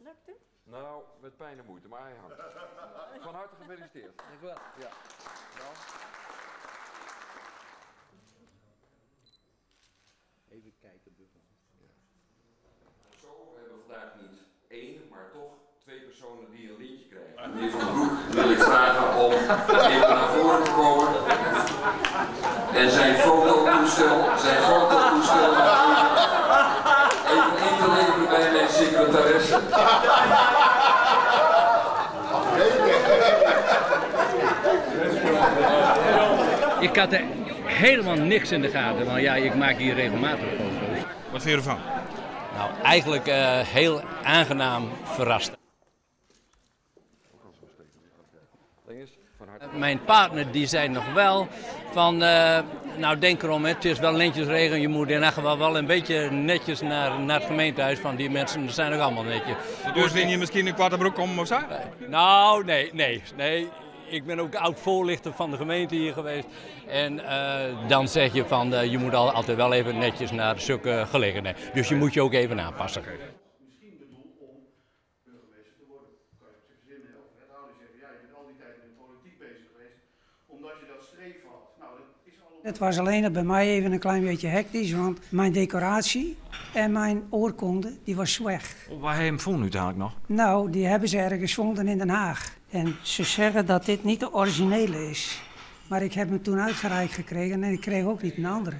Lukt het? Nou, met pijn en moeite, maar hij hangt. Van harte gefeliciteerd. Dank u wel. Ja. Nou. Even kijken, Buffel. Zo hebben we vandaag niet één, maar toch twee personen die een lintje krijgen. Meneer Van den Broek wil ik vragen om even naar voren te komen. En zijn fototoestel even in te leveren bij mijn secretaresse. Ik had er helemaal niks in de gaten, want ja, ik maak hier regelmatig foto's. Wat vind je ervan? Nou, eigenlijk heel aangenaam verrast. Mijn partner die zei nog wel van, nou denk erom, het is wel lintjesregen, je moet in elk geval wel een beetje netjes naar het gemeentehuis, van die mensen zijn nog allemaal netjes. Dus win je misschien een kwarte broek om of zo? Nou, nee. Ik ben ook oud-voorlichter van de gemeente hier geweest. En dan zeg je van, je moet altijd wel even netjes naar zulke gelegenheden. Dus je moet je ook even aanpassen. Misschien bedoeld om burgemeester te worden. Kan je op zich verzinnen, of wethouder zeggen, ja, je bent al die tijd in de politiek bezig geweest, omdat je dat streven had. Nou, dat is al... Het was alleen bij mij even een klein beetje hectisch, want mijn decoratie en mijn oorkonde, die was weg. Waar heb je hem gevonden nu eigenlijk nog? Nou, die hebben ze ergens gevonden in Den Haag. En ze zeggen dat dit niet de originele is. Maar ik heb hem toen uitgereikt gekregen en ik kreeg ook niet een andere.